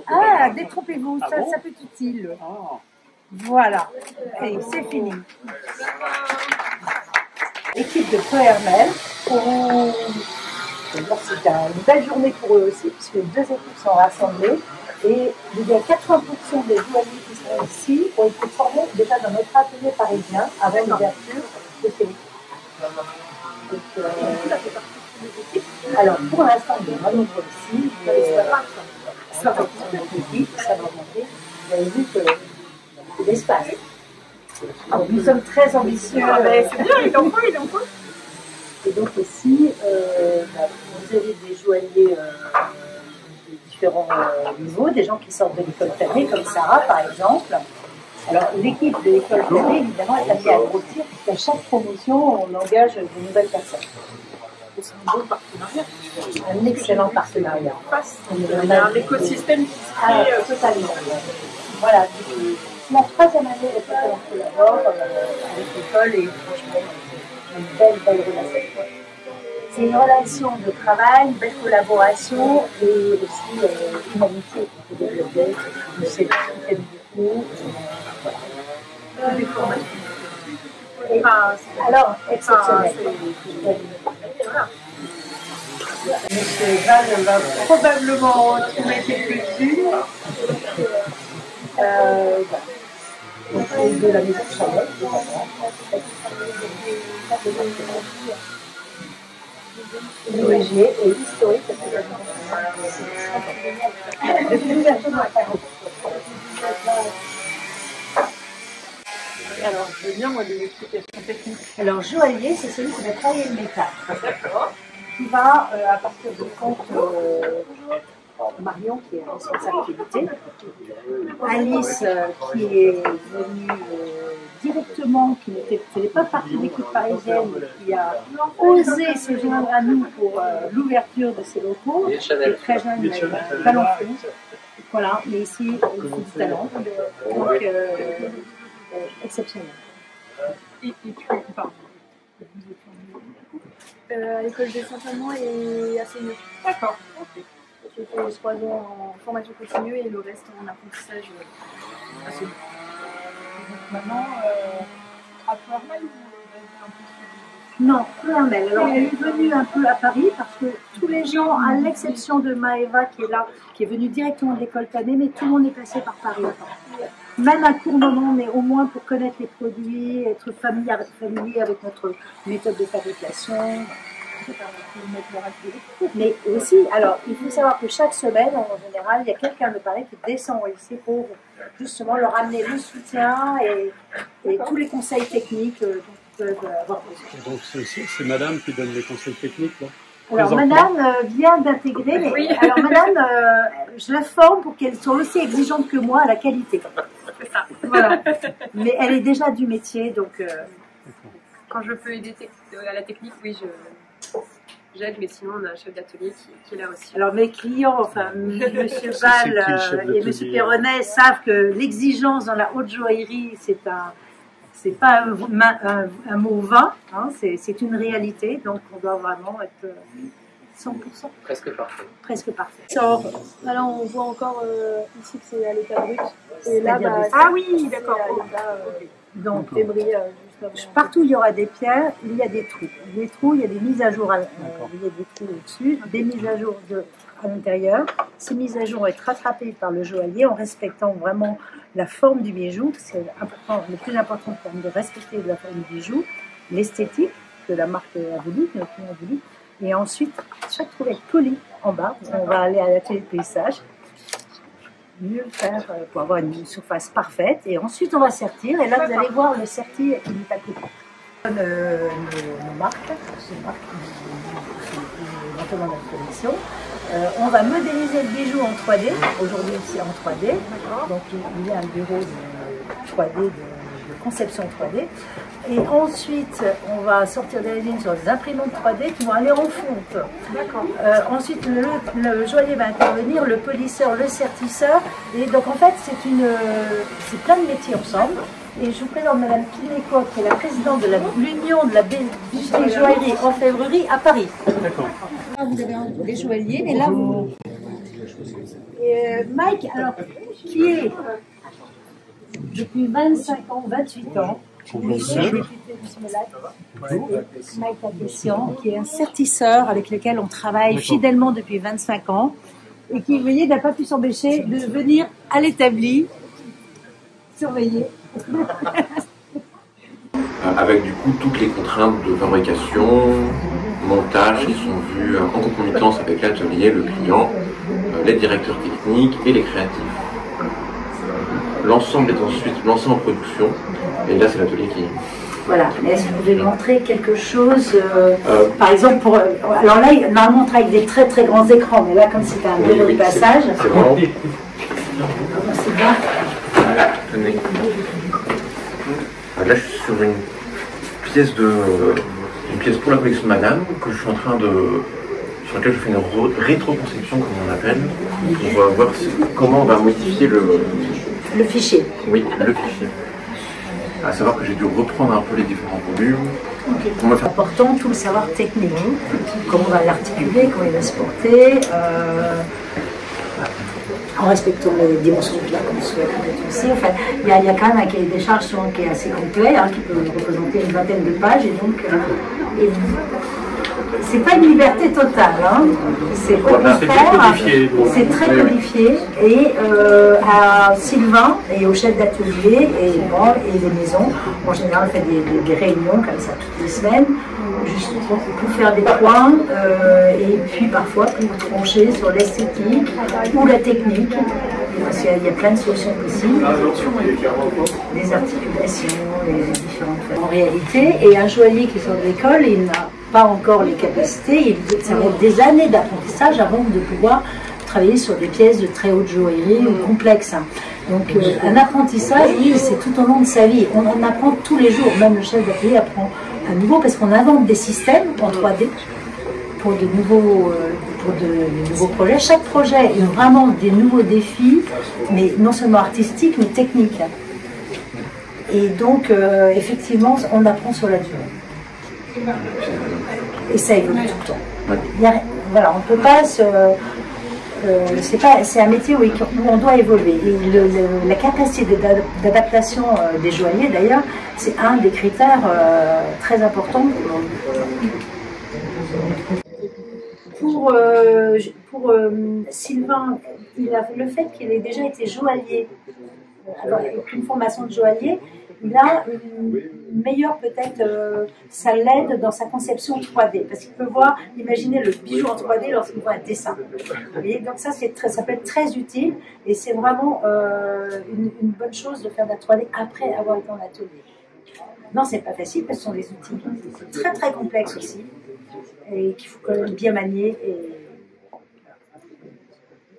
Ah, détrompez-vous, ça peut être utile. Voilà, et c'est fini. Équipe de Feu Hermel, c'est une belle journée pour eux aussi, puisque deux équipes sont rassemblées. Et il y a 80% des joailliers qui sont ici ont été formés déjà dans notre atelier parisien avant l'ouverture de ces équipes. Alors pour l'instant, il y a vraiment ici. Ça va augmenter. Vous avez vu que l'espace. Nous sommes très ambitieux. C'est bien, il en faut. Et donc ici, vous avez des joailliers de différents niveaux, des gens qui sortent de l'école fermée, comme Sarah par exemple. Alors l'équipe de l'école fermée, évidemment, est amenée à grossir, puisqu'à chaque promotion, on engage de nouvelles personnes. C'est un bon partenariat. Un excellent partenariat. Il y a un écosystème qui se crée totalement. Voilà. C'est la troisième année avec laquelle on collabore avec l'école et franchement, une belle relation. C'est une relation de travail, une belle collaboration et aussi une amitié qui peut développer. C'est ce qui aime beaucoup. Voilà. des formations. Alors, exceptionnel. Monsieur Val va probablement trouver quelques-unes. De la maison de Chanel, l'origine et historique. Alors, je veux bien, moi, des explications techniques. Alors, joaillier, c'est celui qui va travailler le métal. D'accord. Qui va, à partir du compte, Marion, qui est responsable qualité, Alice, qui est venue directement, qui ne faisait pas partie de l'équipe parisienne, qui a osé se joindre à nous pour l'ouverture de ces locaux, qui est très jeune, talent fou. Voilà, mais ici, il faut du talent. Donc, exceptionnel. Et puis, pardon. À l'école de Saint-Amand et à Seigneur. D'accord, ok. J'ai fait 3 ans en formation continue et le reste en apprentissage à Seigneur. Donc maintenant, à Feu-Hermel ou un peu sur Non, Feu-Hermel. Alors, elle est venue un peu à Paris parce que tous les gens, à l'exception de Maëva qui est là, qui est venue directement de l'école Canet, mais tout le monde est passé par Paris. Même un court moment, mais au moins pour connaître les produits, être familier avec notre méthode de fabrication. Mais aussi, alors, il faut savoir que chaque semaine, en général, il y a quelqu'un de Paris qui descend ici pour justement leur amener le soutien et tous les conseils techniques dont ils peuvent avoir besoin. Donc c'est madame qui donne les conseils techniques là? Alors madame vient d'intégrer, mais oui. Alors madame, je la forme pour qu'elle soit aussi exigeante que moi à la qualité. C'est ça. Voilà. Mais elle est déjà du métier, donc... Quand je peux aider à la technique, oui, j'aide, mais sinon on a un chef d'atelier qui est là aussi. Alors mes clients, enfin Monsieur Val et Monsieur Perronnet savent que l'exigence dans la haute joaillerie, c'est pas un mot vain, hein, c'est une réalité, donc on doit vraiment être 100%. Presque parfait. Presque parfait. Alors, là, on voit encore ici que c'est à l'état brut. Et là, ah oui, d'accord. Donc, débris juste avant. Partout il y aura des pierres, il y a des trous. Les trous, il y a des mises à jour, il y a des trous au-dessus, des mises à jour à l'intérieur. Ces mises à jour vont être rattrapées par le joaillier en respectant vraiment la forme du bijou. C'est important, le plus important en termes de respecter la forme du bijou, l'esthétique que la marque a voulu, que notre client a voulu. Et ensuite, chaque trou va être poli en bas. On va aller à l'atelier de polissage. Mieux le faire pour avoir une surface parfaite. Et ensuite, on va sertir. Et là, vous allez voir le serti qui est à côté. Nos marques, c'est marque éventuellement notre collection. On va modéliser le bijou en 3D. Aujourd'hui, c'est en 3D. Donc, il y a un bureau de 3D, de conception 3D. Et ensuite, on va sortir des lignes sur des imprimantes 3D qui vont aller en fonte. D'accord. Ensuite, le joaillier va intervenir, le polisseur, le sertisseur. Et donc, en fait, c'est plein de métiers ensemble. Et je vous présente Madame Pinéco, qui est la présidente de l'Union de la bijouterie joaillerie orfèvrerie à Paris. D'accord. Là, vous avez des joailliers, mais là, vous... Et Mike, alors, qui est depuis 25 ans, 28 ans, Mike Taquessian, qui est un sertisseur avec lequel on travaille fidèlement depuis 25 ans et qui, vous voyez, n'a pas pu s'empêcher de venir à l'établi surveiller. Avec du coup toutes les contraintes de fabrication, montage qui sont vues en concomitance avec l'atelier, le client, les directeurs techniques et les créatifs. L'ensemble est ensuite lancé en production et là c'est l'atelier qui... Voilà, est-ce que vous pouvez montrer quelque chose, par exemple, pour... Alors là, normalement on travaille avec des très très grands écrans, mais là comme c'est un bureau de passage... C'est vraiment... C'est bien. Tenez. Là je suis sur une pièce pour la collection de Madame que je suis en train de... sur laquelle je fais une rétroconception comme on appelle, pour voir comment on va modifier le fichier. Oui, le fichier. À savoir que j'ai dû reprendre un peu les différents volumes. C'est important tout le savoir technique, comment on va l'articuler, comment il va se porter, en respectant les dimensions de la console aussi. Enfin, il y a quand même un cahier des charges qui est assez complet, qui peut représenter une vingtaine de pages, et donc c'est pas une liberté totale, c'est au contraire, c'est très codifié, et à Sylvain et au chef d'atelier et moi et les maisons, en général on fait des réunions comme ça toutes les semaines, juste pour faire des points, et puis parfois pour trancher sur l'esthétique ou la technique, parce qu'il y a plein de solutions possibles, des articulations, les différentes formes. En réalité, et un joaillier qui sort de l'école, il n'a pas encore les capacités, ça va être des années d'apprentissage avant de pouvoir travailler sur des pièces de très haute joaillerie ou complexes. Donc un apprentissage, oui, c'est tout au long de sa vie. On en apprend tous les jours, même le chef d'atelier apprend à nouveau parce qu'on invente des systèmes en 3D pour de nouveaux projets. Chaque projet est vraiment des nouveaux défis, mais non seulement artistiques, mais techniques. Et donc, effectivement, on apprend sur la durée. Et ça évolue tout le temps. Voilà, on ne peut pas se... c'est un métier où on doit évoluer. Et la capacité d'adaptation des joailliers, d'ailleurs, c'est un des critères très importants. Pour Sylvain, le fait qu'il ait déjà été joaillier, avec une formation de joaillier, il a une meilleure, peut-être, ça l'aide dans sa conception 3D, parce qu'il peut voir, imaginer le bijou en 3D lorsqu'il voit un dessin. Et donc ça peut être très utile, et c'est vraiment une bonne chose de faire de la 3D après avoir été en atelier. Non, c'est pas facile, parce que ce sont des outils très très complexes aussi, et qu'il faut quand même bien manier.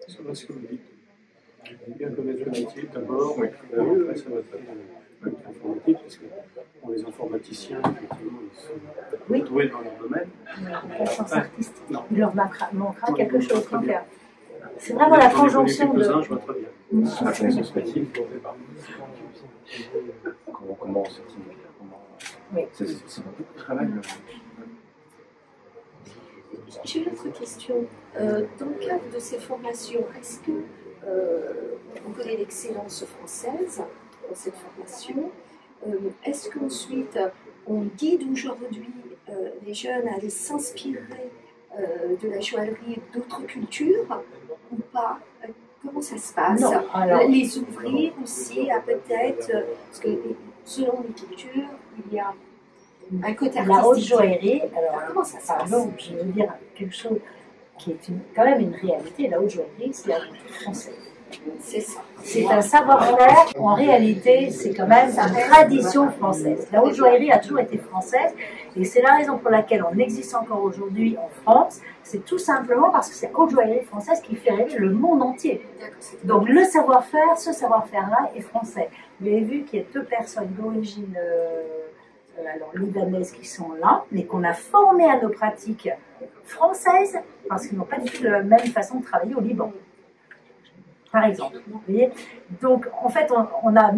Ce que vous dites. Bien connaître le métier d'abord, et après ça va être informatique, parce que pour les informaticiens, effectivement, ils sont doués dans leur domaine. La sens artistique, il leur manquera quelque chose quand même. C'est vraiment la conjonction de... Je vois très bien. Comment c'est beaucoup de travail. J'ai une autre question. Dans le cadre de ces formations, est-ce que on connaît l'excellence française dans cette formation? Est-ce qu'ensuite on guide aujourd'hui les jeunes à aller s'inspirer de la joaillerie d'autres cultures ou pas? Comment ça se passe? Non, alors... Les ouvrir aussi à peut-être, parce que selon les cultures, il y a un côté artistique. La haute joaillerie, alors comment ça se passe? Pardon, je veux dire quelque chose qui est quand même une réalité. La haute joaillerie, c'est la joaillerie française. C'est ça. C'est un savoir-faire. En réalité, c'est quand même une tradition française. La haute joaillerie a toujours été française, et c'est la raison pour laquelle on existe encore aujourd'hui en France. C'est tout simplement parce que c'est la haute joaillerie française qui fait rêver le monde entier. Donc le savoir-faire, ce savoir-faire-là est français. Vous avez vu qu'il y a 2 personnes d'origine libanaises qui sont là, mais qu'on a formées à nos pratiques françaises, parce qu'ils n'ont pas du tout la même façon de travailler au Liban. par exemple. Vous voyez, donc, en fait, on a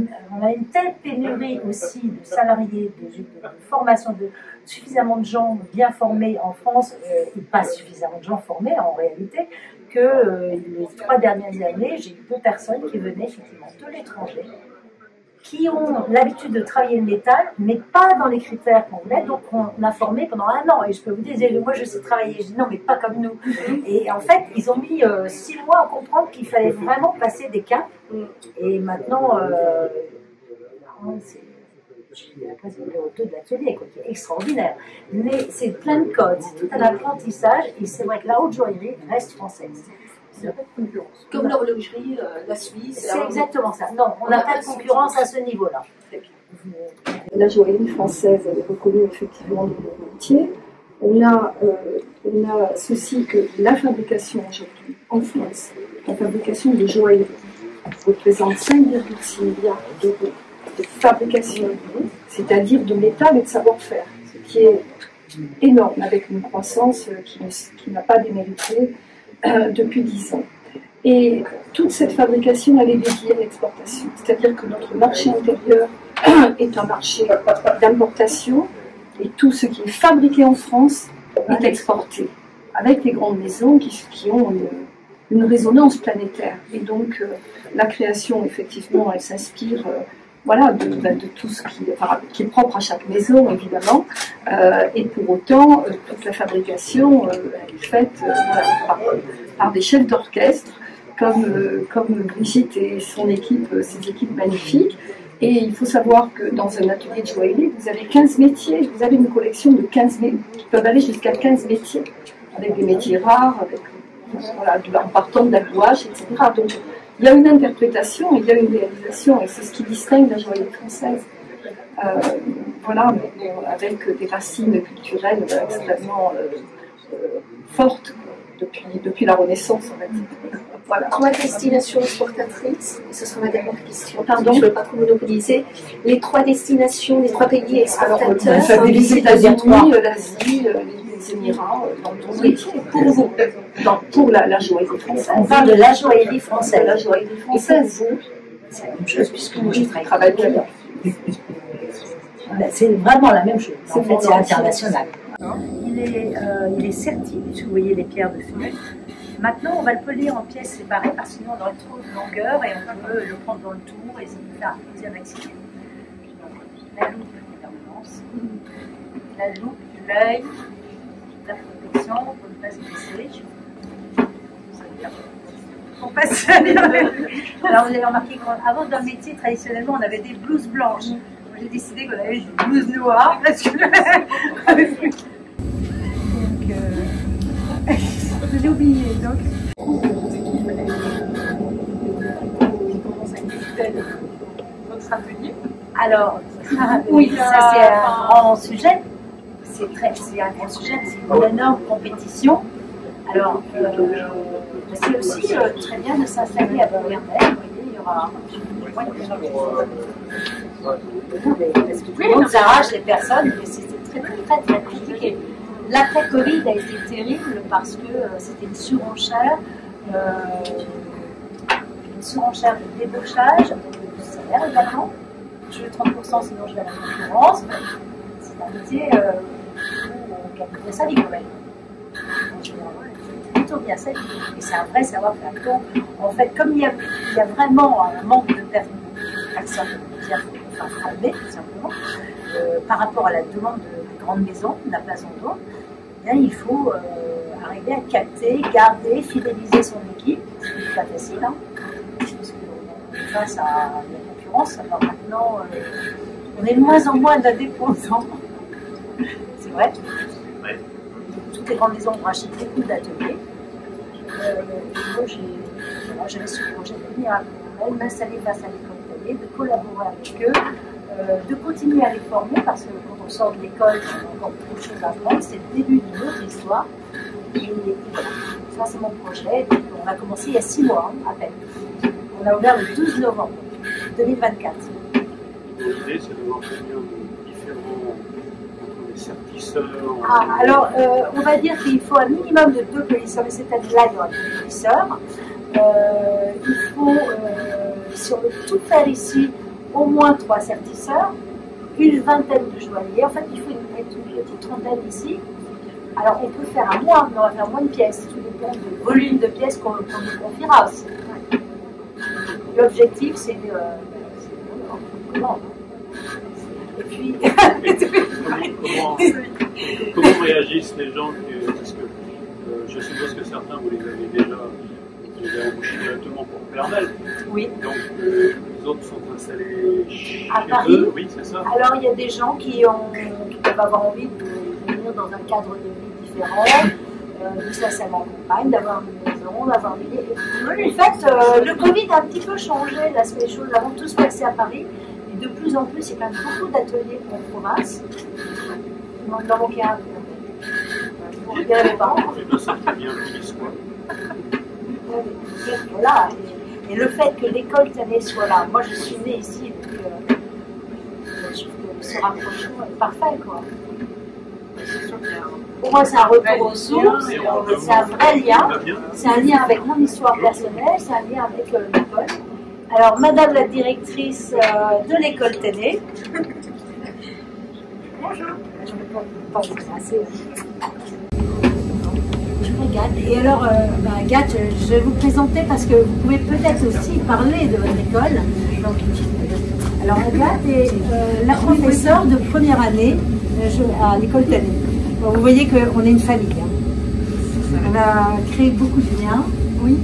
une telle pénurie aussi de salariés, de formation, de suffisamment de gens bien formés en France, et pas suffisamment de gens formés en réalité, que les 3 dernières années, j'ai eu 2 personnes qui venaient effectivement de l'étranger, qui ont l'habitude de travailler le métal, mais pas dans les critères qu'on voulait, donc on a formé pendant 1 an. Et je peux vous dire, moi je sais travailler. Je dis non, mais pas comme nous. Et en fait, ils ont mis 6 mois à comprendre qu'il fallait vraiment passer des caps. Et maintenant, j'ai la place numéro 2 de l'atelier, qui est extraordinaire. Mais c'est plein de codes, c'est tout un apprentissage, et c'est vrai que la haute joaillerie reste française. Comme l'horlogerie, la Suisse. C'est exactement ça. Non, on n'a pas de concurrence à ce niveau-là. La joaillerie française, elle est reconnue effectivement dans le métier. On a ceci que la fabrication aujourd'hui en France, la fabrication de joaillerie représente 5,6 milliards d'euros de fabrication, c'est-à-dire de métal et de savoir-faire, ce qui est énorme avec une croissance qui n'a pas démérité depuis 10 ans. Et toute cette fabrication, elle est dédiée à l'exportation. C'est-à-dire que notre marché intérieur est un marché d'importation et tout ce qui est fabriqué en France est exporté, avec les grandes maisons qui ont une résonance planétaire. Et donc, la création, effectivement, elle s'inspire de tout ce qui est propre à chaque maison, évidemment. Et pour autant, toute la fabrication est faite par des chefs d'orchestre, comme Brigitte et son équipe, ses équipes magnifiques. Et il faut savoir que dans un atelier de joaillerie, vous avez 15 métiers, vous avez une collection de 15 métiers, qui peuvent aller jusqu'à 15 métiers, avec des métiers rares, en partant de l'allouage, etc. Donc, il y a une interprétation, il y a une réalisation, et c'est ce qui distingue la joaillerie française. Avec des racines culturelles extrêmement fortes depuis la Renaissance, en fait. Voilà. 3 destinations exportatrices, et ce sera ma dernière question. Pardon, je ne veux pas trop monopoliser. Les 3 destinations, les 3 pays exportateurs. Les États-Unis, l'Asie, les Émirats, dans le métier. Pour vous, pour la joaillerie française. On parle de la joaillerie française. La joaillerie française. Et pour vous, c'est la même chose, puisque moi je travaille bien. C'est vraiment la même chose. En fait, c'est international. Il est serti, puisque vous voyez les pierres dessus. Maintenant, on va le polir en pièces séparées parce que sinon on aurait trop de longueur et on peut le prendre dans le tour et essayer de faire un deuxième accident. La loupe de permanence, la loupe, l'œil, la protection pour ne pas se blesser. On passe à lire. Alors vous avez remarqué qu'avant dans le métier, traditionnellement, on avait des blouses blanches. J'ai décidé qu'on avait des blouses noires parce que je l'ai oublié, donc. Votre atelier. Alors, oui, ça c'est un grand sujet. C'est un grand sujet, c'est une énorme compétition. Alors, c'est aussi très bien de s'installer à Bourbernais. Vous voyez, il y aura. Parce que tout le monde s'arrache les personnes, mais c'était très compliqué. L'après-Covid a été terrible parce que c'était une surenchère de débauchage, de salaire également. Je veux 30%, sinon je vais à la concurrence. C'est un métier où on gagne bien sa vie quand même. C'est plutôt bien sa vie. Et c'est un vrai savoir-faire. Donc, en fait, comme il y a vraiment un manque de personnes formées, tout simplement, par rapport à la demande de grandes maisons, de la place en dos, il faut arriver à capter, garder, fidéliser son équipe. C'est pas facile, hein, parce qu'on est face à la concurrence. Alors maintenant, on est de moins en moins d'indépendants. C'est vrai. Ouais. Toutes les grandes maisons ont racheté beaucoup d'ateliers. Moi, j'avais ce projet de venir à Bourbernais, m'installer face à l'école italienne, de collaborer avec eux. De continuer à les former parce que quand on sort de l'école, on a encore beaucoup de choses à apprendre. C'est le début d'une autre histoire. Et voilà, ça c'est mon projet. Donc, on a commencé il y a 6 mois à peine. On a ouvert le 12 novembre 2024. L'idée c'est d'avoir combien de différents sertisseurs. Alors, on va dire qu'il faut un minimum de 2 polisseurs, mais c'est-à-dire là il y aura 2 polisseurs. il faut, si on veut tout faire ici, au moins 3 sertisseurs, une vingtaine de joailliers. En fait, il faut une petite trentaine ici. Alors, on peut faire à moins, mais on va faire moins de pièces. Tout dépend du volume de pièces qu'on nous confiera aussi. L'objectif, c'est de... Et puis... comment réagissent les gens parce que je suppose que certains, vous les avez déjà embauchés directement pour Pernel. Oui. Donc, les autres sont installés à chez Paris. eux. Oui, c'est ça. Alors, il y a des gens qui peuvent avoir envie de venir dans un cadre de vie différent. Ça m'accompagne, d'avoir une maison, d'avoir des... En fait, le Covid a un petit peu changé l'aspect des choses. Avant, tout se passait à Paris. Et de plus en plus, il y a quand même beaucoup d'ateliers en province. Dans mon cas, vous regardez mes parents. Et bien, ça fait bien qu'ils soient. Voilà. Et le fait que l'école Tanet soit là, moi je suis née ici, donc je trouve que ce rapprochement est parfait, quoi. Pour moi, c'est un retour aux sources, c'est un vrai lien. C'est un lien avec mon histoire personnelle, c'est un lien avec l'école. Alors, Madame la directrice de l'école Tanet. Bonjour. Je regarde. Et alors, Agathe, je vais vous présenter parce que vous pouvez peut-être aussi parler de votre école. Donc, alors, Agathe est la professeure de première année à l'école Tanet. Vous voyez qu'on est une famille. Hein. On a créé beaucoup de liens. Oui.